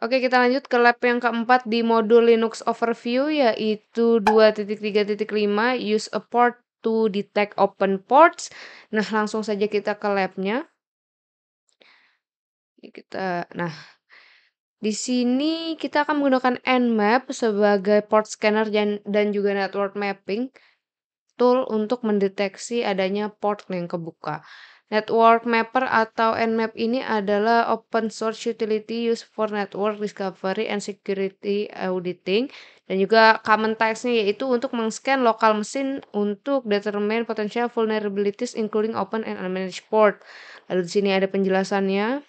Oke, kita lanjut ke lab yang keempat di modul Linux Overview, yaitu 2.3.5 use a port to detect open ports. Nah, langsung saja kita ke labnya. Nah, di sini kita akan menggunakan Nmap sebagai port scanner dan juga network mapping tool untuk mendeteksi adanya port yang kebuka. Network Mapper atau Nmap ini adalah open source utility used for network discovery and security auditing, dan juga common task-nya yaitu untuk meng-scan lokal mesin untuk determine potential vulnerabilities including open and unmanaged port. Lalu di sini ada penjelasannya.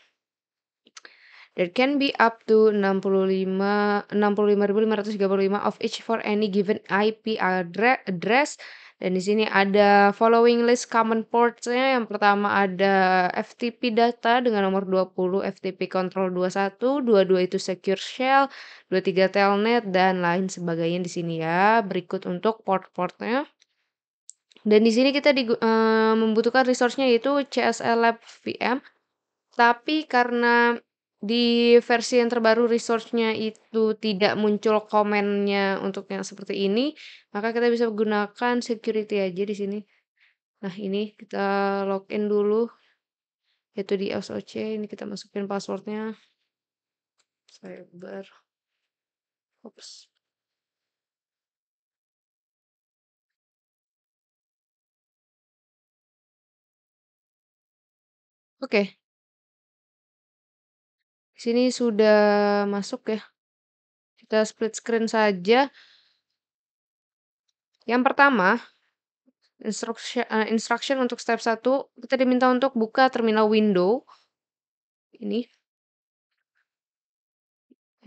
There can be up to 65.535 of each for any given IP address. Dan di sini ada following list common ports-nya. Yang pertama ada FTP data dengan nomor 20, FTP control 21, 22 itu secure shell, 23 telnet dan lain sebagainya di sini ya. Berikut untuk port-portnya. Dan di sini kita membutuhkan resource-nya yaitu CSL Lab VM. Tapi karena di versi yang terbaru resource-nya itu tidak muncul komennya untuk yang seperti ini, maka kita bisa gunakan security aja di sini. Nah, ini kita login dulu, yaitu di SOC. Ini kita masukin passwordnya. Cyber. Oops. Oke, di sini sudah masuk ya. Kita split screen saja. Yang pertama, instruction untuk step 1, kita diminta untuk buka terminal window. Ini.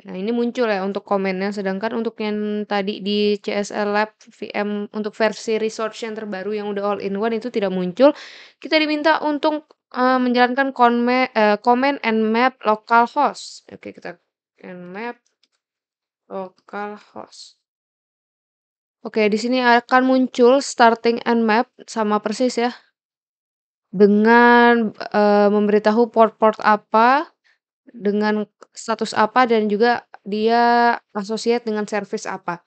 Nah, ini muncul ya untuk komennya, sedangkan untuk yang tadi di CSL Lab VM untuk versi resource yang terbaru yang udah all in one itu tidak muncul. Kita diminta untuk menjalankan command nmap localhost. Oke, kita nmap localhost. Oke, di sini akan muncul starting nmap sama persis ya. Dengan memberitahu port-port apa, dengan status apa, dan juga dia associate dengan service apa.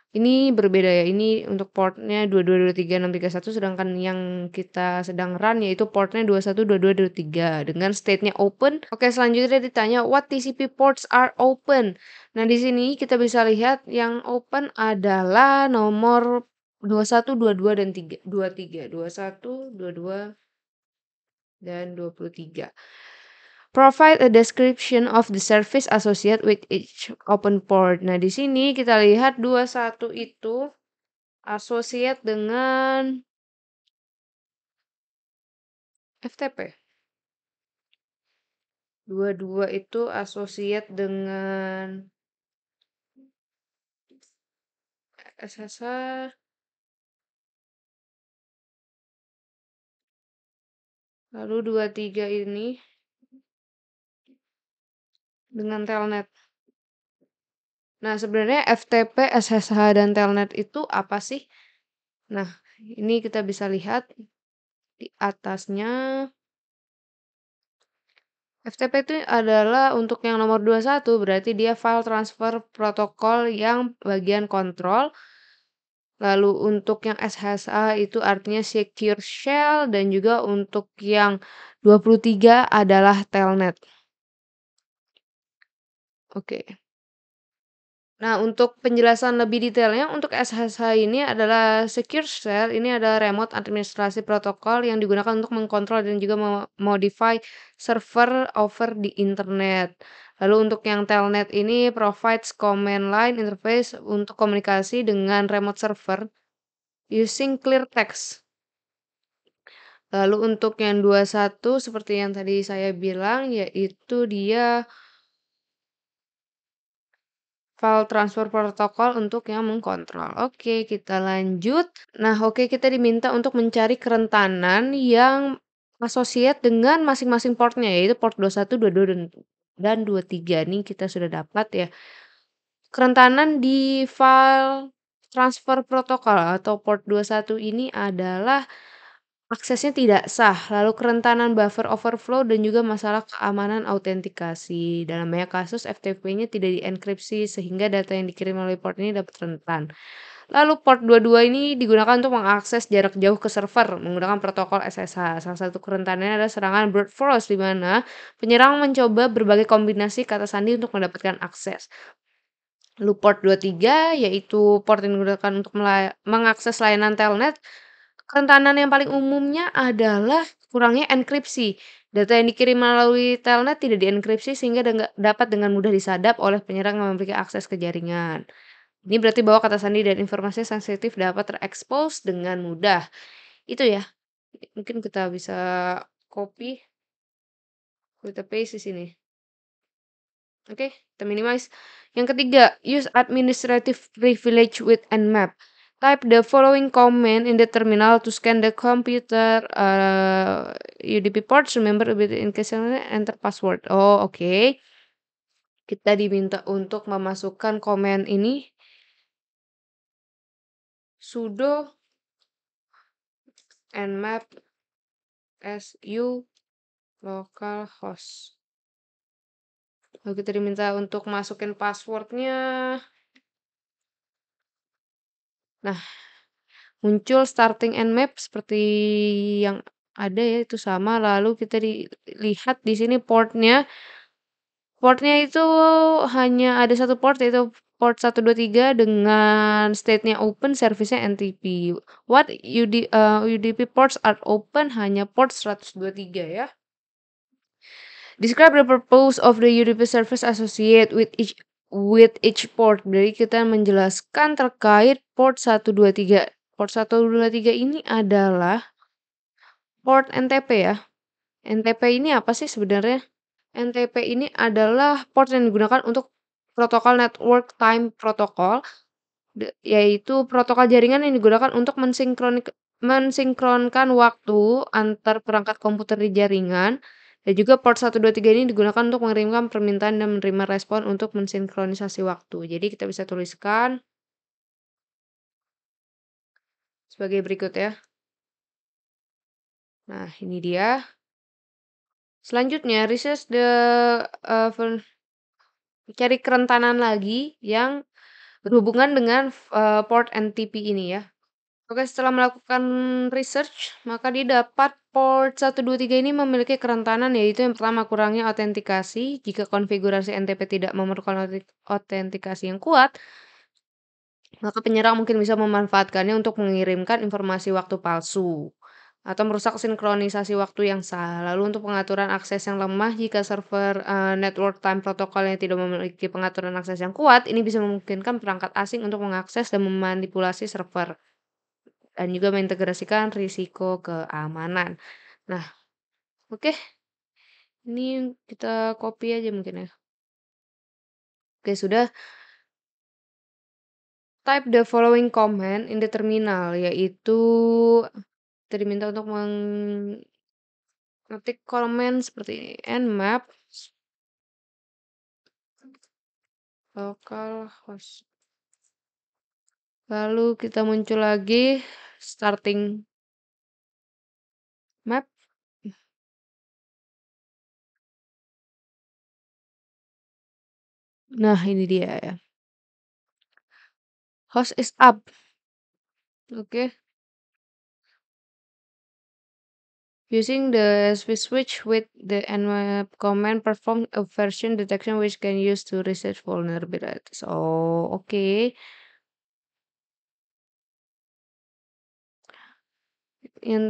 Ini berbeda ya, ini untuk portnya 2223.631, sedangkan yang kita sedang run yaitu portnya 212223 dengan state-nya open. Oke, selanjutnya ditanya what TCP ports are open. Nah, di sini kita bisa lihat yang open adalah nomor 21, 22 dan 23. 21, 22 dan 23. Provide a description of the service associated with each open port. Nah, di sini kita lihat 21 itu associate dengan FTP. 22 itu associate dengan SSH. Lalu 23 ini dengan telnet. Nah, sebenarnya FTP, SSH, dan telnet itu apa sih? Nah, ini kita bisa lihat di atasnya. FTP itu adalah untuk yang nomor 21, berarti dia file transfer protokol yang bagian kontrol. Lalu untuk yang SSH itu artinya secure shell, dan juga untuk yang 23 adalah telnet. Oke. Nah, untuk penjelasan lebih detailnya, untuk SSH ini adalah secure shell, ini adalah remote administrasi protokol yang digunakan untuk mengkontrol dan juga memodify server over di internet. Lalu untuk yang telnet ini provides command line interface untuk komunikasi dengan remote server using clear text. Lalu untuk yang 21 seperti yang tadi saya bilang, yaitu dia file transfer protokol untuk yang mengkontrol. Oke, kita lanjut. Nah, oke, kita diminta untuk mencari kerentanan yang associate dengan masing-masing portnya, yaitu port 21, 22, dan 23. Ini kita sudah dapat ya. Kerentanan di file transfer protokol atau port 21 ini adalah aksesnya tidak sah, lalu kerentanan buffer overflow dan juga masalah keamanan autentikasi. Dalam banyak kasus, FTP-nya tidak dienkripsi sehingga data yang dikirim melalui port ini dapat rentan. Lalu port 22 ini digunakan untuk mengakses jarak jauh ke server menggunakan protokol SSH. Salah satu kerentanannya adalah serangan brute force, di mana penyerang mencoba berbagai kombinasi kata sandi untuk mendapatkan akses. Lalu port 23 yaitu port yang digunakan untuk mengakses layanan telnet. Kerentanan yang paling umumnya adalah kurangnya enkripsi. Data yang dikirim melalui telnet tidak dienkripsi sehingga dapat dengan mudah disadap oleh penyerang yang memiliki akses ke jaringan. Ini berarti bahwa kata sandi dan informasi sensitif dapat terekspos dengan mudah. Itu ya, mungkin kita bisa copy, kita paste di sini. Oke, kita minimize. Yang ketiga, use administrative privilege with Nmap. Type the following command in the terminal to scan the computer UDP ports. Remember in case enter password. Oh, oke. Kita diminta untuk memasukkan komen ini sudo nmap su localhost. Lalu kita diminta untuk masukin passwordnya. Nah, muncul starting nmap seperti yang ada ya, itu sama. Lalu kita lihat di sini portnya. Portnya itu hanya ada satu port, yaitu port 123 dengan state-nya open, service-nya NTP. What UDP ports are open? Hanya port 123 ya. Describe the purpose of the UDP service associated with each port. Jadi kita menjelaskan terkait port 123. Port 123 ini adalah port NTP ya. NTP ini apa sih sebenarnya? NTP ini adalah port yang digunakan untuk protokol network time protocol, yaitu protokol jaringan yang digunakan untuk mensinkronkan waktu antar perangkat komputer di jaringan. Dan juga port 123 ini digunakan untuk mengirimkan permintaan dan menerima respon untuk mensinkronisasi waktu. Jadi kita bisa tuliskan sebagai berikut ya. Nah, ini dia. Selanjutnya, research cari kerentanan lagi yang berhubungan dengan port NTP ini ya. Oke, setelah melakukan research, maka dia dapat port 123 ini memiliki kerentanan, yaitu yang pertama kurangnya autentikasi. Jika konfigurasi NTP tidak memerlukan autentikasi yang kuat, maka penyerang mungkin bisa memanfaatkannya untuk mengirimkan informasi waktu palsu atau merusak sinkronisasi waktu yang sah. Lalu untuk pengaturan akses yang lemah, jika server network time protocol yang tidak memiliki pengaturan akses yang kuat, ini bisa memungkinkan perangkat asing untuk mengakses dan memanipulasi server dan juga mengintegrasikan risiko keamanan. Nah, oke. Ini kita copy aja mungkin ya. Oke, sudah. Type the following command in the terminal, yaitu kita diminta untuk mengetik komen seperti ini. Nmap localhost. Lalu kita muncul lagi starting map. Nah, ini dia ya. Host is up. Oke. Using the switch with the nmap command perform a version detection which can use to research vulnerabilities. Oh, oke. Yang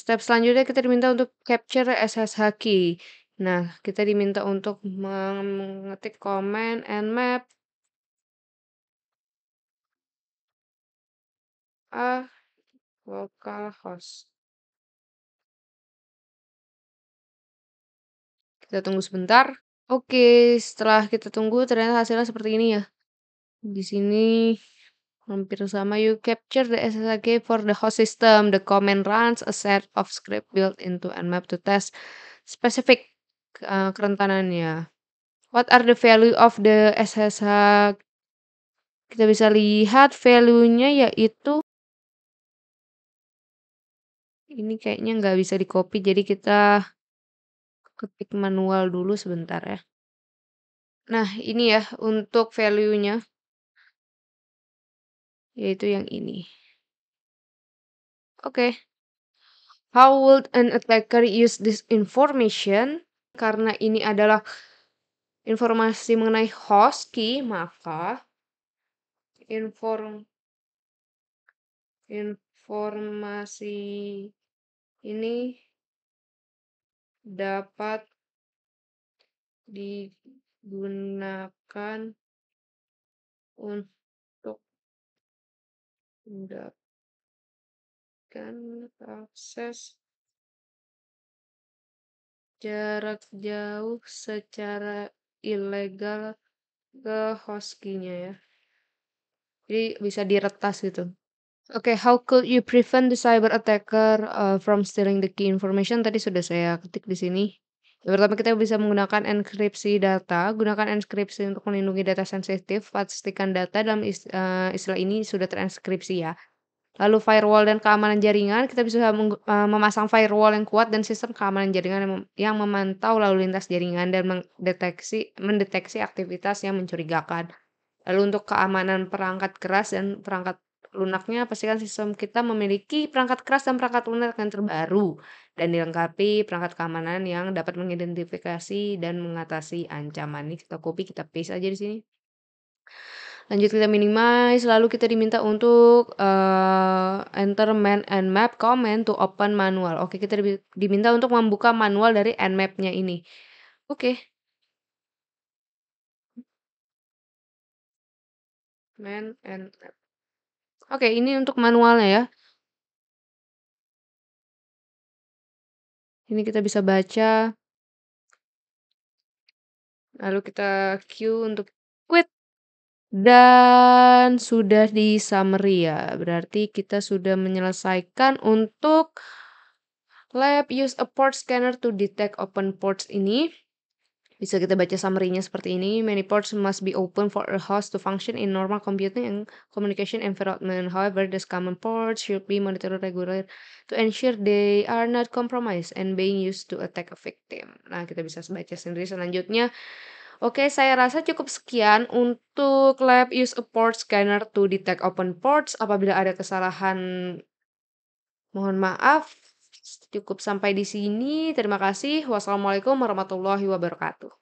step selanjutnya kita diminta untuk capture SSH key. Nah, kita diminta untuk mengetik komen nmap a localhost. Kita tunggu sebentar. Oke, setelah kita tunggu ternyata hasilnya seperti ini ya. Di sini hampir sama. You capture the SSH key for the host system. The command runs a set of script built into nmap to test specific kerentanannya. What are the value of the SSH? Kita bisa lihat value-nya yaitu Ini kayaknya nggak bisa di-copy, jadi kita ketik manual dulu sebentar ya. Nah, ini ya untuk value-nya, yaitu yang ini. Oke, how would an attacker use this information? Karena ini adalah informasi mengenai host key, maka inform informasi ini dapat digunakan untuk mendapatkan akses jarak jauh secara ilegal ke host key-nya ya. Jadi bisa diretas gitu. Oke, how could you prevent the cyber attacker from stealing the key information? Tadi sudah saya ketik di sini. Yang pertama kita bisa menggunakan enkripsi data. Gunakan enkripsi untuk melindungi data sensitif. Pastikan data dalam istilah ini sudah terenkripsi ya. Lalu firewall dan keamanan jaringan, kita bisa memasang firewall yang kuat dan sistem keamanan jaringan yang memantau lalu lintas jaringan dan mendeteksi aktivitas yang mencurigakan. Lalu untuk keamanan perangkat keras dan perangkat lunaknya, pastikan sistem kita memiliki perangkat keras dan perangkat lunak yang terbaru dan dilengkapi perangkat keamanan yang dapat mengidentifikasi dan mengatasi ancaman. Ini kita copy, kita paste aja di sini. Lanjut kita minimize, lalu kita diminta untuk, enter man and map command to open manual. Oke, kita diminta untuk membuka manual dari Nmap-nya ini. Oke, man and map. Oke, ini untuk manualnya ya. Ini kita bisa baca, lalu kita queue untuk quit dan sudah di-summary ya. Berarti kita sudah menyelesaikan untuk lab use a port scanner to detect open ports ini. Bisa kita baca summary-nya seperti ini. Many ports must be open for a host to function in normal computing and communication environment. However, these common ports should be monitored regularly to ensure they are not compromised and being used to attack a victim. Nah, kita bisa baca sendiri selanjutnya. Oke, saya rasa cukup sekian untuk lab use a port scanner to detect open ports. Apabila ada kesalahan, mohon maaf. Cukup sampai di sini. Terima kasih. Wassalamualaikum warahmatullahi wabarakatuh.